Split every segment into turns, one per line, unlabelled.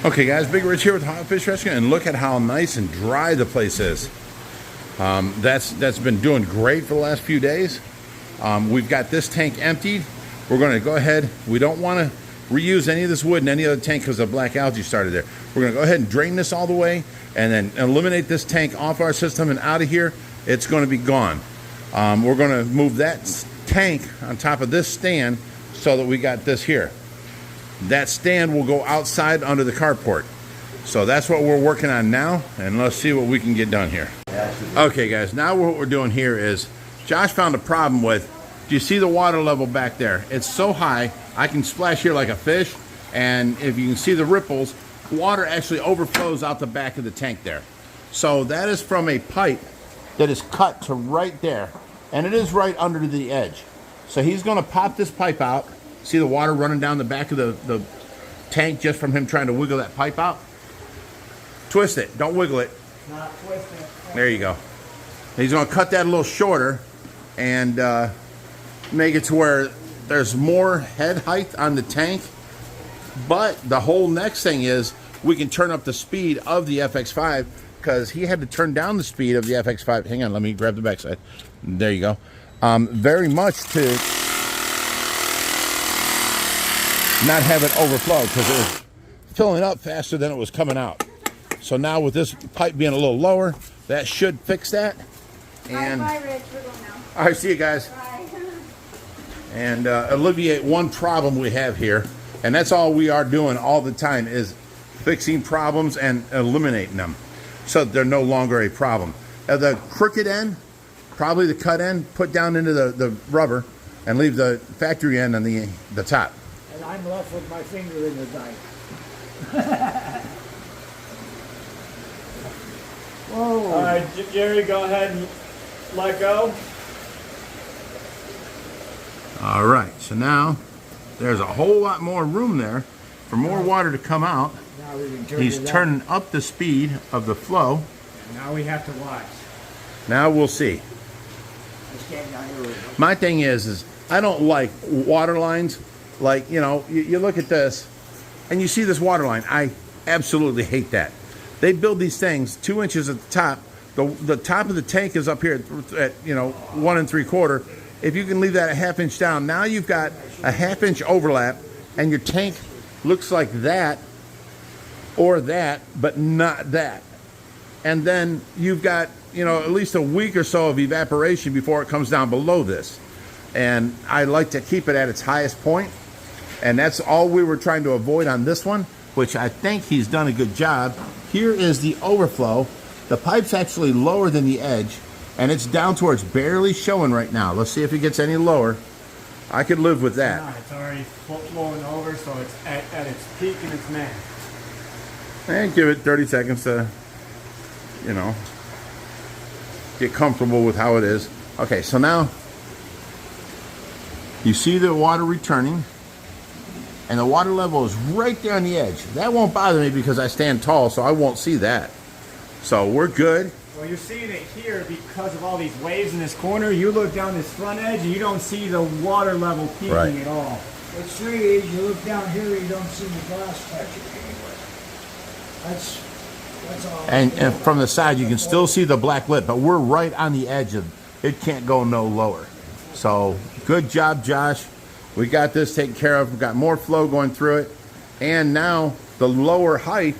Okay guys, Big Rich here with Hot Fish Rescue, and look at how nice and dry the place is. That's been doing great for the last few days. We've got this tank emptied. We're going to go ahead. We don't want to reuse any of this wood in any other tank because the black algae started there. We're going to go ahead and drain this all the way and then eliminate this tank off our system and out of here. It's going to be gone. We're going to move that tank on top of this stand so that we got this here. That stand will go outside under the carport. So that's what we're working on now, and let's see what we can get done here. Okay guys, now what we're doing here is, Josh found a problem with, do you see the water level back there? It's so high, I can splash here like a fish, and if you can see the ripples, water actually overflows out the back of the tank there. So that is from a pipe that is cut to right there, and it is right under the edge. So he's gonna pop this pipe out. See the water running down the back of the tank just from him trying to wiggle that pipe out? Twist it, don't wiggle it.
Not twisting.
There you go. He's gonna cut that a little shorter and make it to where there's more head height on the tank. But the whole next thing is we can turn up the speed of the FX5, because he had to turn down the speed of the FX5. Hang on, let me grab the backside. There you go. Very much to not have it overflow, because it was filling up faster than it was coming out. So now with this pipe being a little lower, that should fix that. And
bye, Rich. We're going now.
All right, see you guys.
Bye.
And alleviate one problem we have here, and that's all we are doing all the time, is fixing problems and eliminating them so they're no longer a problem. The crooked end, probably the cut end, put down into the rubber and leave the factory end on the top.
And I'm left with my finger in the dike. Whoa.
All right, Jerry, go ahead and let go.
All right, so now there's a whole lot more room there for more water to come out.
Now we can turn
He's
it
turning up the speed of the flow.
And now we have to watch.
Now we'll see.
I stand down here with
My thing is I don't like water lines. Like, you know, you look at this and you see this water line. I absolutely hate that. They build these things 2 inches at the top. The top of the tank is up here at, you know, 1 3/4. If you can leave that a ½ inch down, now you've got a ½ inch overlap, and your tank looks like that or that, but not that. And then you've got, you know, at least a week or so of evaporation before it comes down below this. And I like to keep it at its highest point, and that's all we were trying to avoid on this one, which I think he's done a good job. Here is the overflow. The pipe's actually lower than the edge, and it's down towards barely showing right now. Let's see if it gets any lower. I could live with that.
No, it's already flowing over, so it's at its peak and its max.
And give it 30 seconds to, you know, get comfortable with how it is. Okay, so now you see the water returning, and the water level is right there on the edge. That won't bother me because I stand tall, so I won't see that. So we're good.
Well, you're seeing it here because of all these waves in this corner. You look down this front edge and you don't see the water level peaking at all.
What's strange is you look down here, you don't see the glass touching anywhere. That's all.
And from the side, you can still see the black lip, but we're right on the edge of it. Can't go no lower. So good job, Josh. We got this taken care of. We've got more flow going through it. And now the lower height.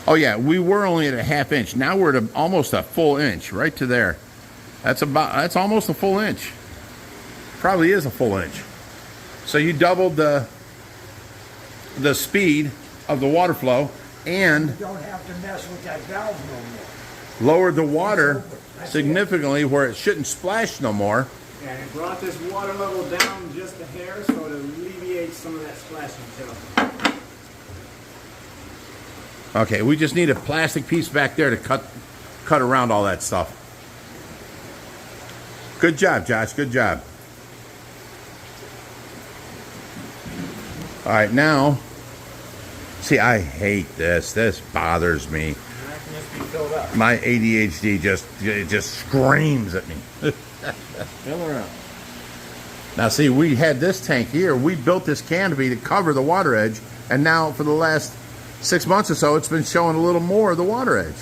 Oh yeah, we were only at a ½ inch. Now we're at almost a full inch, right to there. That's almost a full inch. Probably is a full inch. So you doubled the speed of the water flow and
You don't have to mess with that valve no more.
lowered the water significantly where it shouldn't splash no more.
And it brought this water level down just a hair, so it alleviates some of that splashing too.
Okay, we just need a plastic piece back there to cut around all that stuff. Good job, Josh. Good job. All right, now, see, I hate this. This bothers me. My ADHD just screams at me.
Fill her up.
Now, see, we had this tank here. We built this canopy to cover the water edge, and now for the last 6 months or so, it's been showing a little more of the water edge.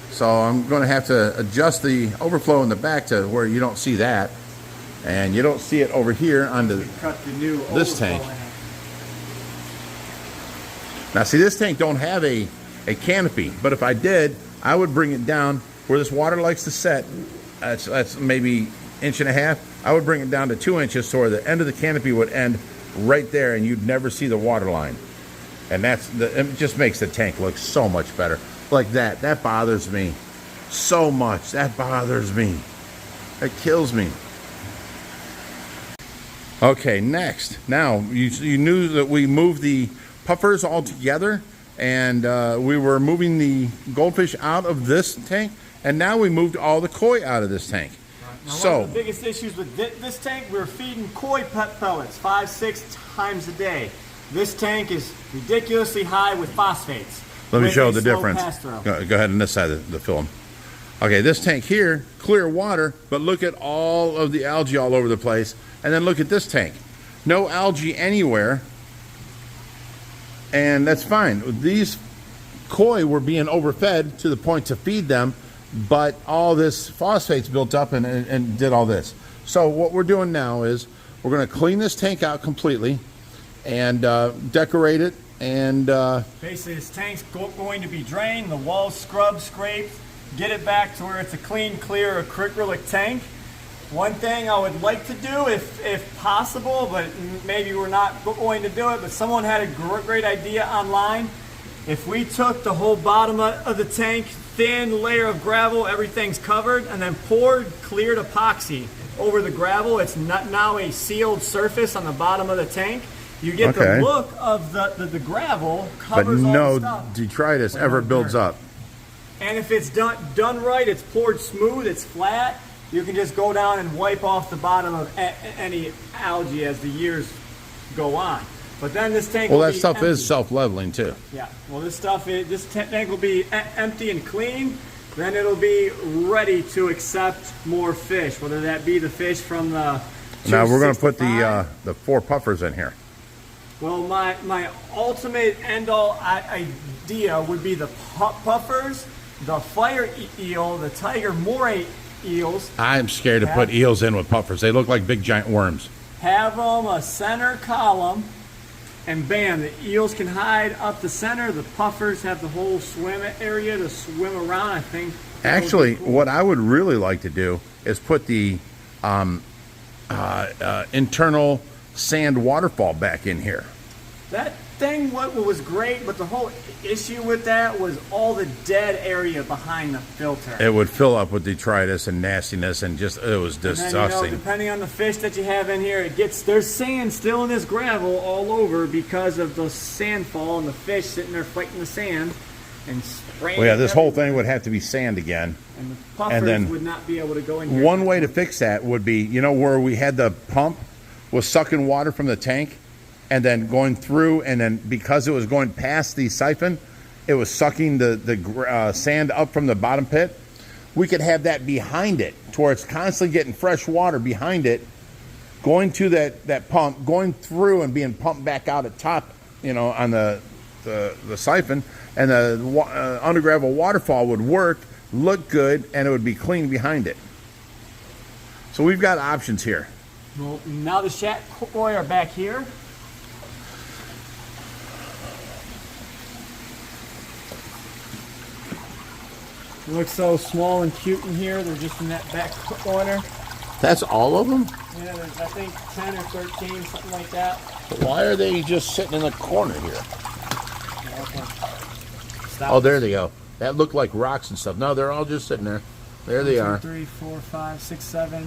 So I'm going to have to adjust the overflow in the back to where you don't see that. And you don't see it over here on this tank. Now see, this tank don't have a canopy, but if I did, I would bring it down where this water likes to set. That's maybe 1.5 inches. I would bring it down to 2 inches so where the end of the canopy would end right there and you'd never see the water line. And it just makes the tank look so much better. Like that bothers me so much. That bothers me. It kills me. Okay, next. Now, you knew that we moved the puffers all together, and we were moving the goldfish out of this tank, and now we moved all the koi out of this tank.
Now, one of the biggest issues with this tank, we're feeding koi pellets 5-6 times a day. This tank is ridiculously high with phosphates.
Let me show the difference. Go ahead on this side of the film. Okay, this tank here, clear water, but look at all of the algae all over the place. And then look at this tank. No algae anywhere. And that's fine. These koi were being overfed to the point to feed them, but all this phosphates built up and did all this. So what we're doing now is we're going to clean this tank out completely and decorate it. And
basically this tank's going to be drained, the walls scrubbed, scraped, get it back to where it's a clean, clear acrylic tank. One thing I would like to do, if possible, but maybe we're not going to do it, but someone had a great idea online. If we took the whole bottom of the tank, thin layer of gravel, everything's covered, and then poured cleared epoxy over the gravel, it's now a sealed surface on the bottom of the tank. You get the look of the gravel covers all the stuff.
But no detritus ever builds up.
And if it's done right, it's poured smooth, it's flat. You can just go down and wipe off the bottom of any algae as the years go on. But then this tank will be
stuff
empty.
is self-leveling too.
Yeah. Well, this tank will be empty and clean. Then it'll be ready to accept more fish, whether that be the fish from the.
Now we're going to put the 4 puffers in here.
Well, my ultimate end-all idea would be the puffers, the fire eel, the tiger moray eels.
I'm scared to put eels in with puffers. They look like big giant worms.
Have them a center column, and bam, the eels can hide up the center. The puffers have the whole swim area to swim around, I think.
Actually, cool. What I would really like to do is put the internal sand waterfall back in here.
That thing was great, but the whole issue with that was all the dead area behind the filter.
It would fill up with detritus and nastiness, and just it was disgusting.
And then, depending on the fish that you have in here, there's sand still in this gravel all over because of the sandfall and the fish sitting there fighting the sand and spraying.
Well, yeah, this whole thing would have to be sand again.
And the puffers would not be able to go in here.
One way to fix that would be, where we had the pump was sucking water from the tank and then going through, and then because it was going past the siphon, it was sucking the sand up from the bottom pit. We could have that behind it to where it's constantly getting fresh water behind it, going to that pump, going through and being pumped back out at top, on the siphon, and the under gravel waterfall would work, look good, and it would be clean behind it. So we've got options here.
Well, now the shad koi are back here. They look so small and cute in here. They're just in that back corner.
That's all of them?
Yeah, there's I think 10 or 13, something like that.
Why are they just sitting in the corner here?
Yeah, okay.
Oh, there they go. That looked like rocks and stuff. No, they're all just sitting there. There they are.
3, 4, 5, 6, 7.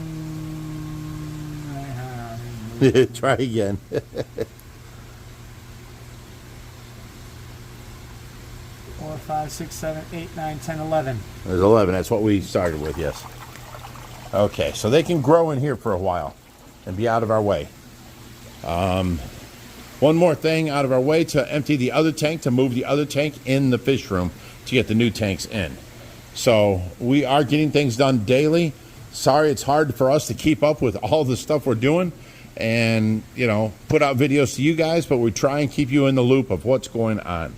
Try again.
4, 5, 6, 7, 8, 9, 10, 11.
There's 11. That's what we started with, yes. Okay, so they can grow in here for a while and be out of our way. One more thing out of our way to empty the other tank, to move the other tank in the fish room to get the new tanks in. So we are getting things done daily. Sorry, it's hard for us to keep up with all the stuff we're doing and, put out videos to you guys, but we try and keep you in the loop of what's going on.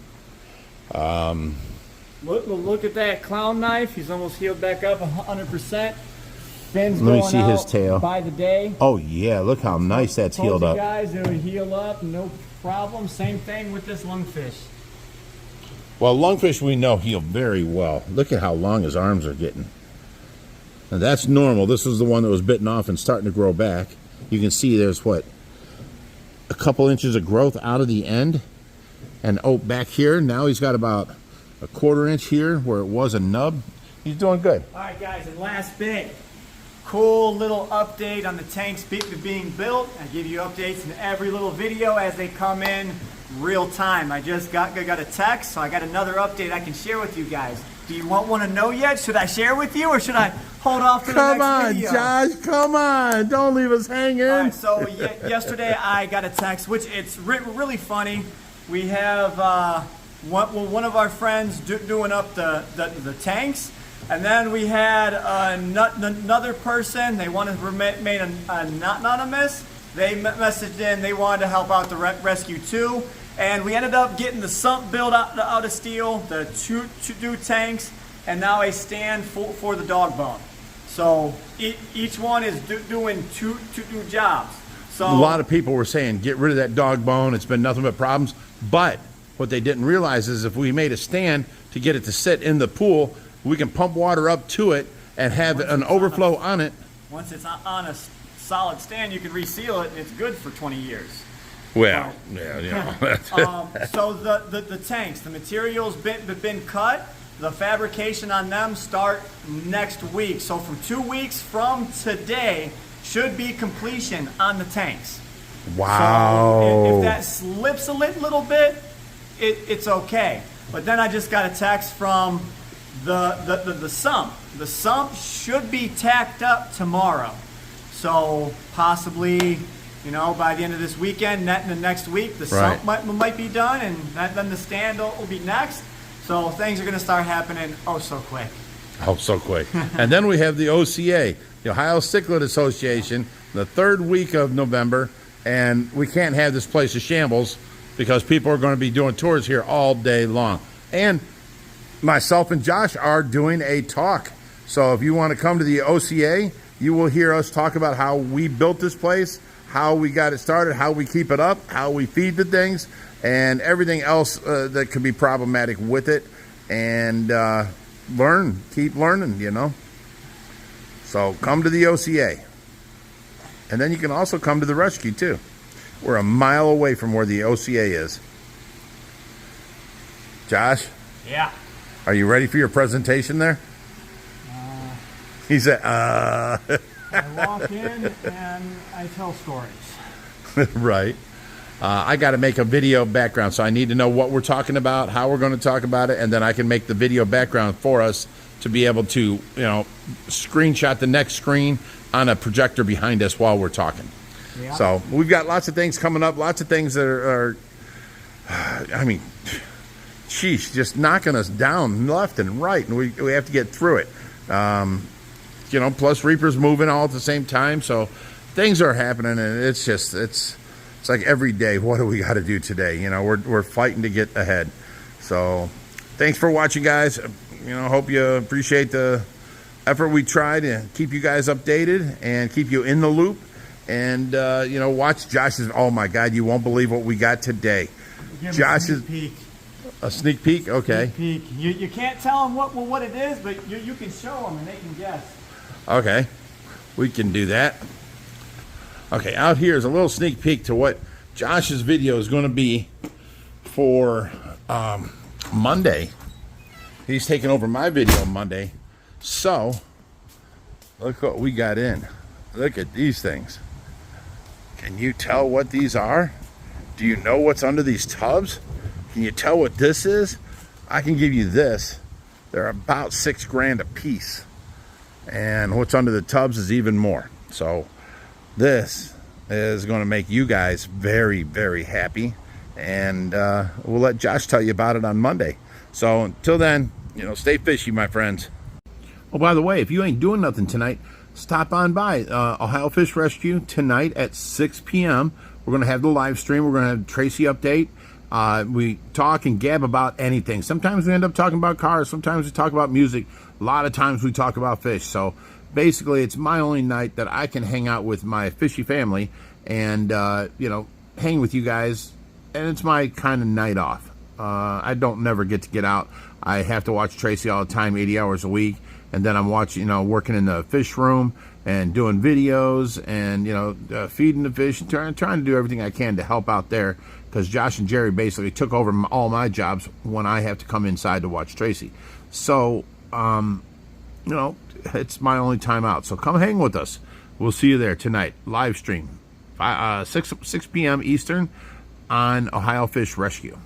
Look at that clown knife. He's almost healed back up 100%. Fins
Let me
going
see his
out
tail.
by the day.
Oh yeah, look how nice that's healed
Told
up.
you guys, it would heal up, no problem. Same thing with this lungfish.
Well, lungfish we know heal very well. Look at how long his arms are getting. And that's normal. This was the one that was bitten off and starting to grow back. You can see there's what, a couple inches of growth out of the end. And oh, back here, now he's got about a 1/4 inch here where it was a nub. He's doing good.
All right, guys, and last bit. Cool little update on the tanks being built. I give you updates in every little video as they come in real time. I just got a text, so I got another update I can share with you guys. Do you want to know yet? Should I share with you, or should I hold off to the next video?
Come on, Josh, come on. Don't leave us hanging.
All right, so yesterday I got a text, which it's really funny. We have one of our friends doing up the tanks, and then we had another person. They wanted to remain anonymous. They messaged in. They wanted to help out the rescue too, and we ended up getting the sump built out of steel, the two tanks, and now a stand for the dog bone. So each one is doing two jobs. So
a lot of people were saying, get rid of that dog bone. It's been nothing but problems. But what they didn't realize is if we made a stand to get it to sit in the pool, we can pump water up to it and have an overflow on it.
Once it's on a solid stand, you can reseal it, and it's good for 20 years.
Well, yeah.
So the tanks, the material's been cut. The fabrication on them start next week. So from 2 weeks from today should be completion on the tanks.
Wow.
So if that slips a little bit, it's okay. But then I just got a text from the sump. The sump should be tacked up tomorrow. So possibly, by the end of this weekend, the next week, the sump might be done, and then the stand will be next. So things are going to start happening so quick.
Oh, so quick. And then we have the OCA, the Ohio Cichlid Association, the 3rd week of November, and we can't have this place a shambles because people are going to be doing tours here all day long. And myself and Josh are doing a talk. So if you want to come to the OCA, you will hear us talk about how we built this place, how we got it started, how we keep it up, how we feed the things, and everything else that could be problematic with it. And keep learning, So come to the OCA. And then you can also come to the rescue too. We're a mile away from where the OCA is. Josh?
Yeah.
Are you ready for your presentation there? He said,
I walk in and I tell stories.
Right. I got to make a video background, so I need to know what we're talking about, how we're going to talk about it, and then I can make the video background for us to be able to, screenshot the next screen on a projector behind us while we're talking. Yeah. So we've got lots of things coming up, lots of things that are just knocking us down left and right, and we have to get through it. Plus Reaper's moving all at the same time, so things are happening, and it's like every day, what do we got to do today? We're fighting to get ahead. So thanks for watching, guys. Hope you appreciate the effort we try to keep you guys updated and keep you in the loop. And, watch Josh's, oh my God, you won't believe what we got today. Josh's a sneak peek? Okay.
Sneak peek. You can't tell them what it is, but you can show them and they can guess.
Okay. We can do that. Okay, out here is a little sneak peek to what Josh's video is going to be for Monday. He's taking over my video Monday. So, look what we got in. Look at these things. Can you tell what these are? Do you know what's under these tubs? Can you tell what this is? I can give you this. They're about $6 grand a piece. And what's under the tubs is even more. So, this is going to make you guys very, very happy. And we'll let Josh tell you about it on Monday. So until then, stay fishy, my friends. Oh, by the way, if you ain't doing nothing tonight, stop on by Ohio Fish Rescue tonight at 6 p.m. We're going to have the live stream. We're going to have Tracy update. We talk and gab about anything. Sometimes we end up talking about cars. Sometimes we talk about music. A lot of times we talk about fish. So basically, it's my only night that I can hang out with my fishy family and, you know, hang with you guys. And it's my kind of night off. I don't never get to get out. I have to watch Tracy all the time, 80 hours a week. And then I'm watching, you know, working in the fish room and doing videos and, you know, feeding the fish and trying to do everything I can to help out there, because Josh and Jerry basically took over all my jobs when I have to come inside to watch Tracy. So, you know, it's my only time out. So come hang with us. We'll see you there tonight. Live stream, 6 p.m. Eastern on Ohio Fish Rescue.